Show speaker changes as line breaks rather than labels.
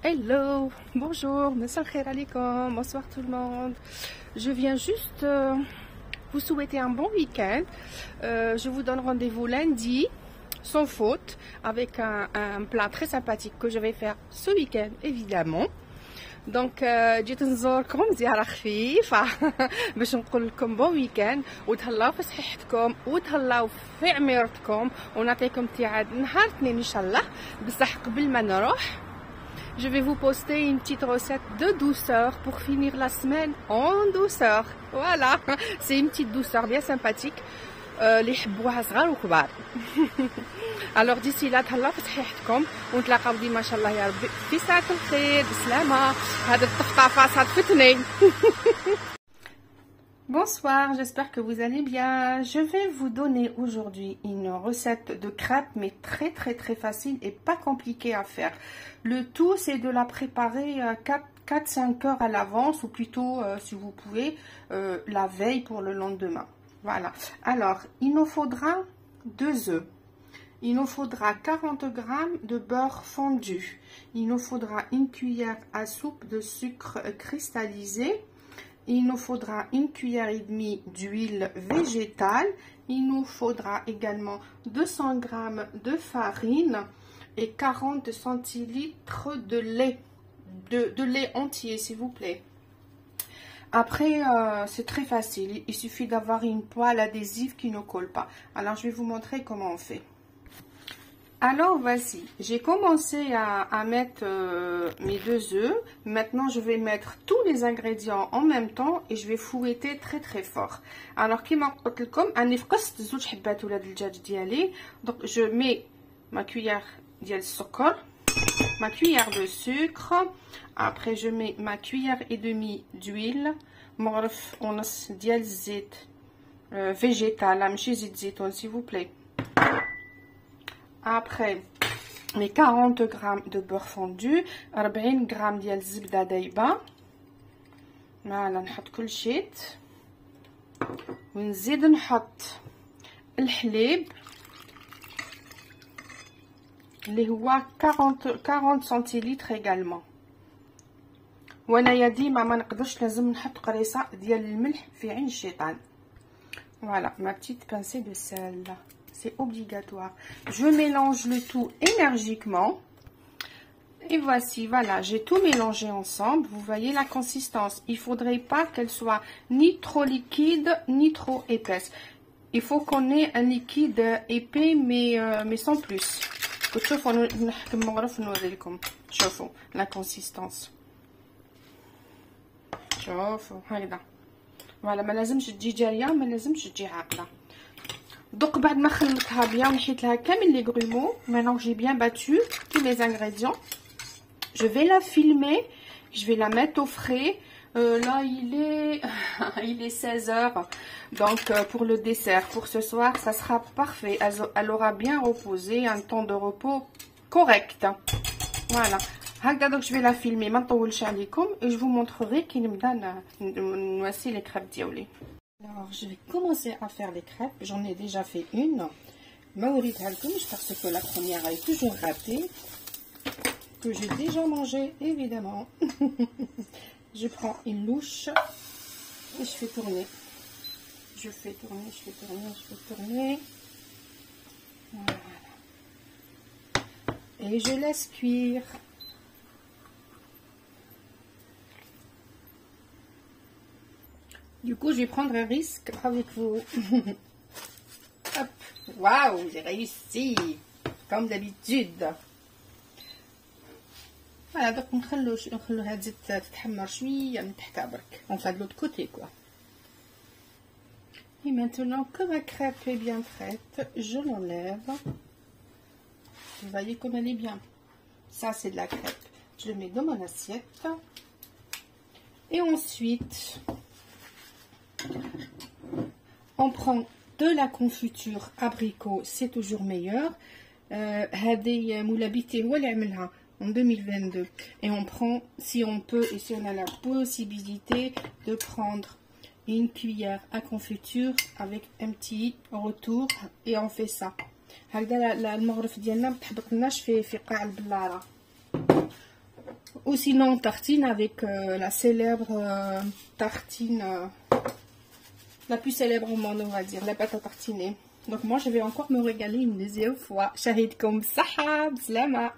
Hello, bonjour, مساء الخير عليكم, bonsoir tout le monde. Je viens juste vous souhaiter un bon week-end. Je vous donne rendez-vous lundi, sans faute, avec un plat très sympathique que je vais faire ce week-end, évidemment. دونك جيت نزوركم زياره خفيفه باش نقول لكم بون ويكاند وتهلاو في صحتكم وتهلاو في عميرتكم ونعطيكم ابتعاد نهار الاثنين ان شاء الله. بصح قبل ما نروح je vais vous poster une petite recette de douceur pour finir la semaine en douceur. Voilà, c'est une petite douceur bien sympathique اللي يحبوها صغار وكبار. Alors d'ici là تهلاو في صحيحتكم ونتلاقاو ديما ان شاء الله يا ربي في ساعة الخير بسلامة. هذا الطفطافة صادفتني. Bonsoir, j'espère que vous allez bien. Je vais vous donner aujourd'hui une recette de crêpes, mais très facile et pas compliquée à faire. Le tout, c'est de la préparer 4-5 heures à l'avance, ou plutôt, si vous pouvez, la veille pour le lendemain. Voilà. Alors, il nous faudra 2 œufs. Il nous faudra 40 g de beurre fondu. Il nous faudra une cuillère à soupe de sucre cristallisé. Il nous faudra une cuillère et demie d'huile végétale. Il nous faudra également 200 g de farine et 40 centilitres de lait. De lait entier, s'il vous plaît. Après, c'est très facile. Il suffit d'avoir une poêle adhésive qui ne colle pas. Alors, je vais vous montrer comment on fait. Alors voici, j'ai commencé à mettre mes 2 œufs. Maintenant je vais mettre tous les ingrédients en même temps et je vais fouetter très fort. Alors كيما قلت لكم اني فقست 2 حبات ولاد الدجاج ديالي. Donc je mets ma cuillère ديال السكر, ma cuillère de sucre. Après je mets ma cuillère et demie d'huile, مغرف ونص ديال الزيت végétal, ماشي زيت زيتون s'il vous plaît. Après, les 40 g de beurre fondu, 40 g ديال الزبدة دايبة. فوالا نحط كل شيء ونزيد نحط الحليب اللي هو 40 سنتيلتر également. وانايا ديما ما نقدرش لازم نحط قريصه ديال الملح في عين الشيطان. Voilà, ma petite pincée de sel. C'est obligatoire. Je mélange le tout énergiquement. Et voici, voilà, j'ai tout mélangé ensemble. Vous voyez la consistance. Il ne faudrait pas qu'elle soit ni trop liquide, ni trop épaisse. Il faut qu'on ait un liquide épais, mais sans plus. شوفوا la consistance. شوفوا هكذا. Voilà, ما لازمش تجي جارية, ما لازمش تجي عاقلة. Donc, بعد ما خلطتها bien, ونحيت لها كامل les grumeaux. Maintenant, j'ai bien battu tous les ingrédients. Je vais la filmer. Je vais la mettre au frais. Là, il est 16 h. Donc, pour le dessert, pour ce soir, ça sera parfait. Elle aura bien reposé, un temps de repos correct. Voilà. Donc, je vais la filmer. Maintenant, et je vous montrerai qu'il me donne voici les crêpes diaolées. Alors, je vais commencer à faire les crêpes. J'en ai déjà fait une. Parce que la première est toujours ratée. Que j'ai déjà mangé, évidemment. Je prends une louche et je fais tourner. Je fais tourner, je fais tourner, je fais tourner. Voilà. Et je laisse cuire. Du coup, je vais prendre un risque avec vous. Hop. Waouh, j'ai réussi. Comme d'habitude. Voilà, donc نخلوها تزيد تتحمر شوية من تحت برك. Enfin de l'autre côté quoi. Et maintenant que ma crêpe est bien prête, je l'enlève. Vous voyez comme elle est bien. Ça c'est de la crêpe. Je le mets dans mon assiette. Et ensuite, on prend de la confiture abricot, c'est toujours meilleur. هذه مولابيتي هو اللي عملها en 2022. Et on prend, si on peut et si on a la possibilité, de prendre une cuillère à confiture avec un petit retour et on fait ça. هكذا المغرف ديالنا ما تحبطلناش في قاع البلاره. ou sinon on tartine avec la célèbre tartine, la plus célèbre au monde, on va dire, la pâte à tartiner. Donc moi je vais encore me régaler une deuxième fois. Shahid comme sahab, slama.